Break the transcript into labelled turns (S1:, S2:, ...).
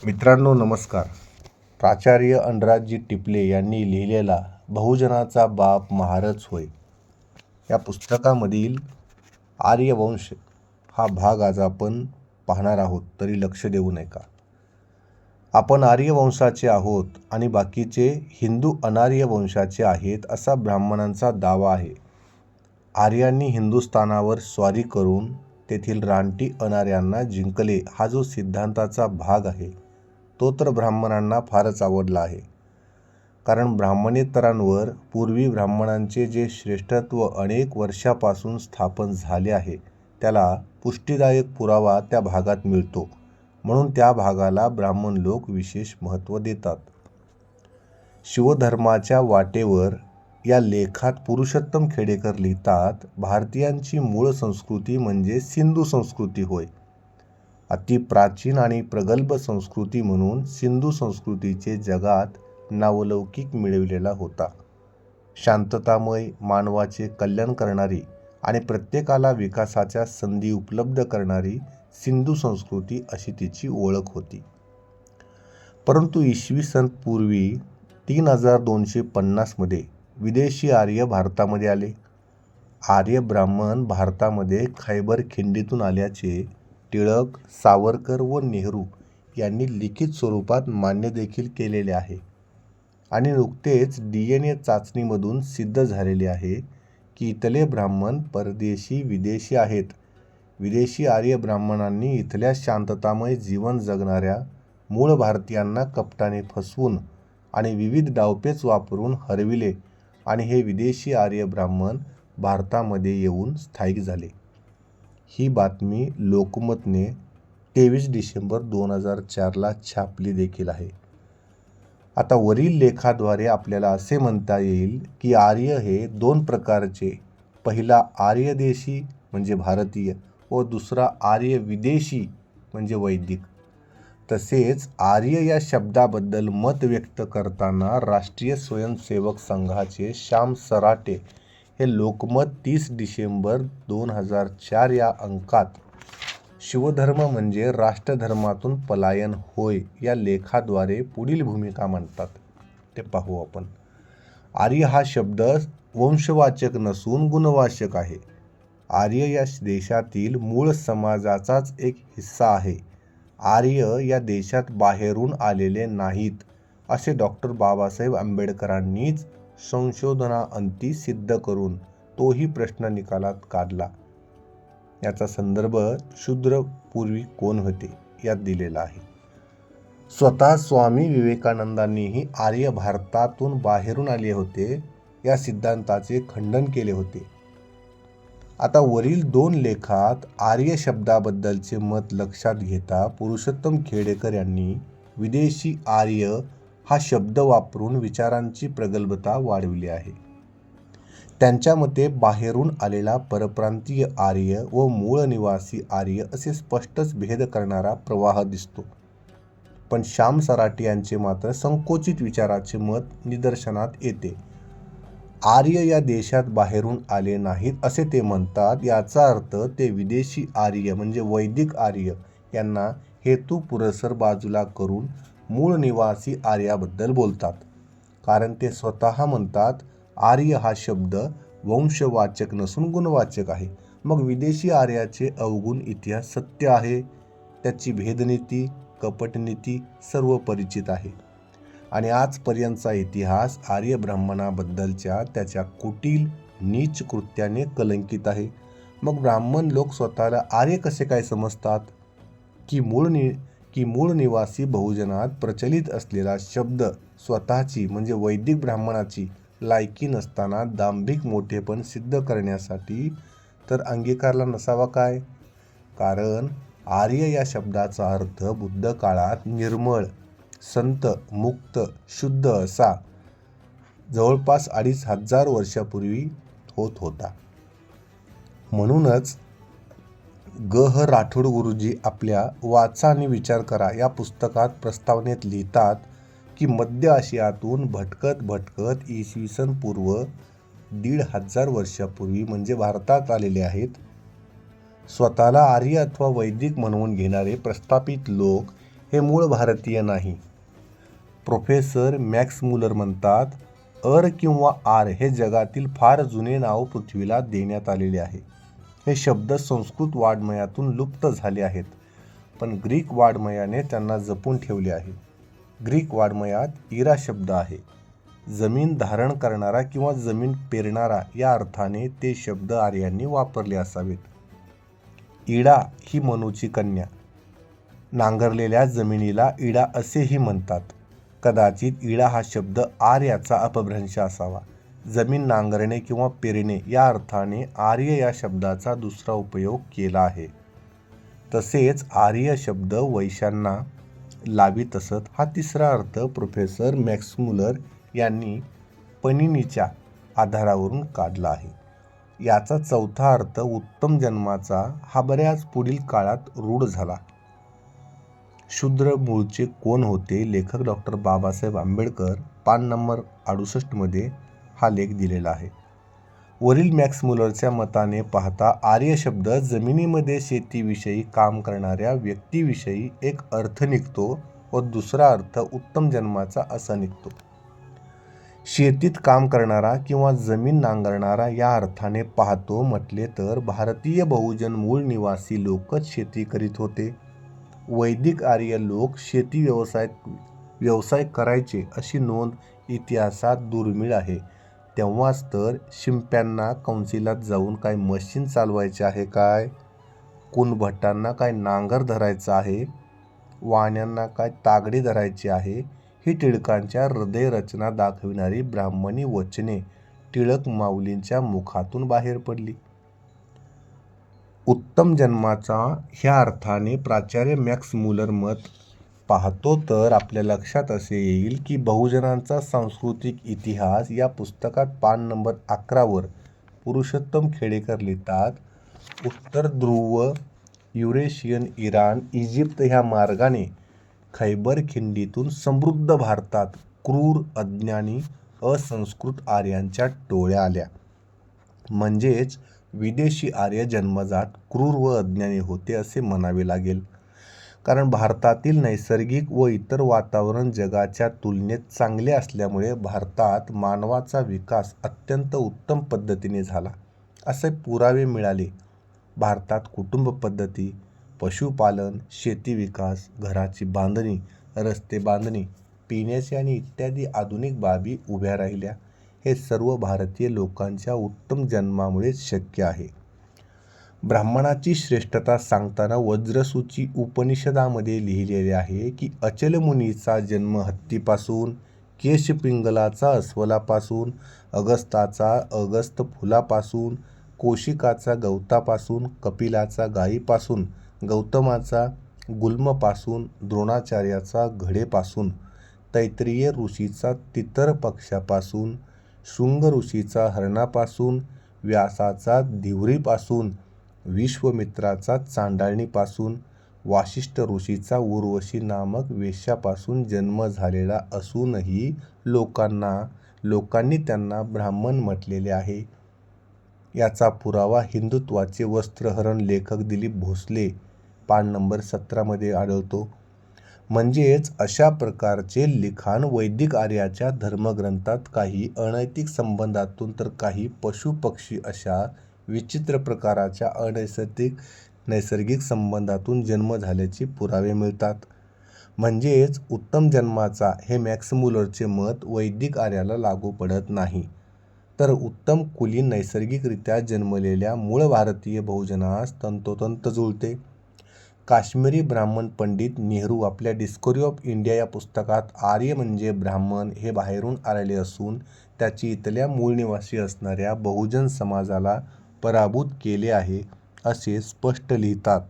S1: मित्रांनो नमस्कार. प्राचार्य अनराजी टिपले यांनी लिहिलेला बहुजनाचा बाप महारच होय या पुस्तकामधील आर्यवंश हा भाग आज आपण पाहणार आहोत. तरी लक्ष देऊ नये का? आपण आर्यवंशाचे आहोत आणि बाकीचे हिंदू अनार्य वंशाचे आहेत असा ब्राह्मणांचा दावा आहे. आर्यांनी हिंदुस्थानावर स्वारी करून तेथील रानटी अनार्यांना जिंकले हा जो सिद्धांताचा भाग आहे तो तर ब्राह्मणांना फारच आवडला आहे. कारण ब्राह्मणेतरांवर पूर्वी ब्राह्मणांचे जे श्रेष्ठत्व अनेक वर्षापासून स्थापन झाले आहे त्याला पुष्टीदायक पुरावा त्या भागात मिळतो, म्हणून त्या भागाला ब्राह्मण लोक विशेष महत्त्व देतात. शिवधर्माच्या वाटेवर या लेखात पुरुषोत्तम खेडेकर लिहितात, भारतीयांची मूळ संस्कृती म्हणजे सिंधू संस्कृती होय. अति प्राचीन आणि प्रगल्भ संस्कृती म्हणून सिंधू संस्कृतीचे जगात नावलौकिक मिळविलेला होता. शांततामय, मानवाचे कल्याण करणारी आणि प्रत्येकाला विकासाच्या संधी उपलब्ध करणारी सिंधू संस्कृती अशी तिची ओळख होती. परंतु इसवी सन पूर्वी 3250 मध्ये विदेशी आर्य भारतामध्ये आले. आर्य ब्राह्मण भारतामध्ये खैबर खिंडीतून आल्याचे टिळक, सावरकर व नेहरू यांनी लिखित स्वरूपात मान्य देखील केलेले आहे. आणि नुकतेच DNA चाचणीमधून सिद्ध झालेले आहे की इथले ब्राह्मण परदेशी विदेशी आहेत. विदेशी आर्य ब्राह्मणांनी इथल्या शांततामय जीवन जगणाऱ्या मूळ भारतीयांना कपटाने फसवून आणि विविध डावपेच वापरून हरविले आणि हे विदेशी आर्य ब्राह्मण भारतामध्ये येऊन स्थायिक झाले. ही बातमी लोकमतने 23 डिसेंबर 2004 छापली देखील आहे. आता वरील लेखाद्वारे आपल्याला असे म्हणता येईल की आर्य हे दोन प्रकारचे, पहिला आर्य देशी म्हणजे भारतीय व दुसरा आर्य विदेशी म्हणजे वैदिक. तसेच आर्य या शब्दाबद्दल मत व्यक्त करताना राष्ट्रीय स्वयंसेवक संघाचे श्याम सराटे हे लोकमत 30 डिसेंबर 2004 या अंकात शिवधर्म म्हणजे राष्ट्रधर्मातून पलायन होय या लेखाद्वारे पुढील भूमिका मांडतात. ते पाहू आपण. आर्य हा शब्द वंशवाचक नसून गुणवाचक आहे. आर्य या देशातील मूळ समाजाचाच एक हिस्सा आहे. आर्य या देशात बाहेरून आलेले नाहीत असे डॉक्टर बाबासाहेब आंबेडकरांनीच संशोधनाअंती सिद्ध करून तोही प्रश्न निकालात काढला. याचा संदर्भ शूद्र पूर्वी कोण होते यात दिलेला आहे. स्वतः स्वामी विवेकानंदांनीही आर्य भारतातून बाहेरून आले होते या सिद्धांताचे खंडन केले होते. आता वरील दोन लेखात आर्य शब्दाबद्दलचे मत लक्षात घेता पुरुषोत्तम खेडेकर यांनी विदेशी आर्य हा शब्द वापरून विचारांची प्रगल्भता वाढविली आहे. त्यांच्या मते बाहेरून आलेला परप्रांतीय आर्य व मूळ निवासी आर्य असे स्पष्टच भेद करणारा प्रवाह दिसतो. पण श्याम सराटे यांचे मात्र संकोचित विचाराचे मत निदर्शनात येते. आर्य या देशात बाहेरून आले नाहीत असे ते म्हणतात. याचा अर्थ ते विदेशी आर्य म्हणजे वैदिक आर्य यांना हेतुपुरस्सर बाजूला करून मूळ निवासी आर्याबद्दल बोलतात. कारण ते स्वतः म्हणतात आर्य हा शब्द वंशवाचक नसून गुणवाचक आहे. मग विदेशी आर्याचे अवगुण इतिहास सत्य आहे. त्याची भेदनीती, कपटनीती सर्व परिचित आहे. आणि आजपर्यंतचा इतिहास आर्य ब्राह्मणाबद्दलच्या त्याच्या कुटील नीच कृत्याने कलंकित आहे. मग ब्राह्मण लोक स्वतःला आर्य कसे काय समजतात? की मूळ निवासी बहुजनात प्रचलित असलेला शब्द स्वतःची म्हणजे वैदिक ब्राह्मणाची लायकी नसताना दांभिक मोठेपण सिद्ध करण्यासाठी तर अंगीकारला नसावा काय? कारण आर्य या शब्दाचा अर्थ बुद्ध काळात निर्मळ, संत, मुक्त, शुद्ध असा जवळपास 2500 वर्षापूर्वी होत होता. म्हणूनच ग. राठोड गुरुजी आपल्या वाचा आणि विचार करा या पुस्तकात प्रस्तावनेत लिहितात की मध्य आशियातून भटकत भटकत इसवी सन पूर्व 1500 वर्षापूर्वी म्हणजे भारतात आलेले आहेत. स्वतःला आर्य अथवा वैदिक म्हणवून घेणारे प्रस्थापित लोक हे मूळ भारतीय नाही. प्रोफेसर मॅक्स मुलर म्हणतात, अर किंवा आर हे जगातील फार जुने नाव पृथ्वीला देण्यात आलेले आहे. हे शब्द संस्कृत वाङ्मयातून लुप्त झाले आहेत, पण ग्रीक वाङ्मयाने त्यांना जपून ठेवले आहे. ग्रीक वाङ्मयात इरा शब्द आहे. जमीन धारण करणारा किंवा जमीन पेरणारा या अर्थाने ते शब्द आर्यांनी वापरले असावेत. इडा ही मनूची कन्या. नांगरलेल्या जमिनीला इडा असेही म्हणतात. कदाचित इडा हा शब्द आर्याचा अपभ्रंश असावा. जमीन नांगरणे किंवा पेरणे या अर्थाने आर्य या शब्दाचा दुसरा उपयोग केला आहे. तसेच आर्य शब्द वैश्यांना लावित असत हा तिसरा अर्थ प्रोफेसर मॅक्स मुलर यांनी पनिनीच्या आधारावरून काढला आहे. याचा चौथा अर्थ उत्तम जन्माचा हा बऱ्याच पुढील काळात रूढ झाला. शूद्र मूळचे कोण होते? लेखक डॉक्टर बाबासाहेब आंबेडकर, पान नंबर 68 मध्ये हा लेख दिलेला आहे. वरील मॅक्स मुलरच्या मताने पाहता आर्य शब्द जमिनीमध्ये शेतीविषयी काम करणाऱ्या व्यक्तीविषयी एक अर्थ निघतो व दुसरा अर्थ उत्तम जन्माचा असा निघतो. शेतीत काम करणारा किंवा जमीन नांगरणारा या अर्थाने पाहतो म्हटले तर भारतीय बहुजन मूळ निवासी लोकच शेती करीत होते. वैदिक आर्य लोक शेती व्यवसाय करायचे अशी नोंद इतिहासात दुर्मिळ आहे. तेव्हाच तर शिंप्यांना कौन्सिलात जाऊन काय मशीन चालवायचे आहे काय? कुणभटांना काय नांगर धरायचा आहे? वाण्यांना काय तागडी धरायची आहे? ही टिळकांच्या हृदयरचना दाखविणारी ब्राह्मणी वचने टिळक माऊलींच्या मुखातून बाहेर पडली. उत्तम जन्माचा ह्या अर्थाने प्राचार्य मॅक्स मुलर मत पाहतो तर आपल्या लक्षात असे येईल की बहुजनांचा सांस्कृतिक इतिहास या पुस्तकात पान नंबर 11 वर पुरुषोत्तम खेडेकर लिहितात, उत्तर ध्रुव, युरेशियन, इराण, इजिप्त ह्या मार्गाने खैबर खिंडीतून समृद्ध भारतात क्रूर, अज्ञानी, असंस्कृत आर्यांच्या टोळ्या आल्या. म्हणजेच विदेशी आर्य जन्मजात क्रूर व अज्ञानी होते असे म्हणावे लागेल. कारण भारतातील नैसर्गिक व इतर वातावरण जगाच्या तुलनेत चांगले असल्यामुळे भारतात मानवाचा विकास अत्यंत उत्तम पद्धतीने झाला असे पुरावे मिळाले. भारतात कुटुंब पद्धती, पशुपालन, शेती विकास, घराची बांधणी, रस्ते बांधणी, पिण्याची आणि इत्यादी आधुनिक बाबी उभ्या राहिल्या. हे सर्व भारतीय लोकांच्या उत्तम जन्मामुळेच शक्य आहे. ब्राह्मणाची श्रेष्ठता सांगताना वज्रसूची उपनिषदामध्ये लिहिलेले आहे की अचलमुनीचा जन्म हत्तीपासून, केशपिंगलाचा अस्वलापासून, अगस्ताचा अगस्त फुलापासून, कौशिकाचा गवतापासून, कपिलाचा गायीपासून, गौतमाचा गुल्मपासून, द्रोणाचार्याचा घडेपासून, तैत्तिरीय ऋषीचा तितर पक्षापासून, शृंग ऋषीचा हरणापासून, व्यासाचा धिवरीपासून, विश्वामित्राचा चांडाळणीपासून, वासिष्ठ ऋषीचा उर्वशी नामक वेश्यापासून जन्म झालेला असूनही लोकांनी त्यांना ब्राह्मण म्हटलेले आहे. याचा पुरावा हिंदुत्वाचे वस्त्रहरण लेखक दिलीप भोसले पान नंबर 17 मध्ये आढळतो. म्हणजेच अशा प्रकारचे लिखाण वैदिक आर्याच्या धर्मग्रंथात काही अनैतिक संबंधातून तर काही पशुपक्षी अशा विचित्र प्रकाराच्या नैसर्गिक संबंधातून जन्म झाल्याचे पुरावे मिळतात. म्हणजेच उत्तम जन्माचा हे मॅक्स मुलरचे मत वैदिक आर्याला लागू पडत नाही, तर उत्तम कुलीन नैसर्गिकरित्या जन्मलेल्या मूळ भारतीय बहुजनास तंतोतंत जुळते. काश्मीरी ब्राह्मण पंडित नेहरू आपल्या डिस्कव्हरी ऑफ इंडिया या पुस्तकात आर्य म्हणजे ब्राह्मण हे बाहेरून आलेले असून त्याची इथल्या मूळ निवासी असणाऱ्या बहुजन समाजाला पराभूत केले आहे असे स्पष्ट लिहितात.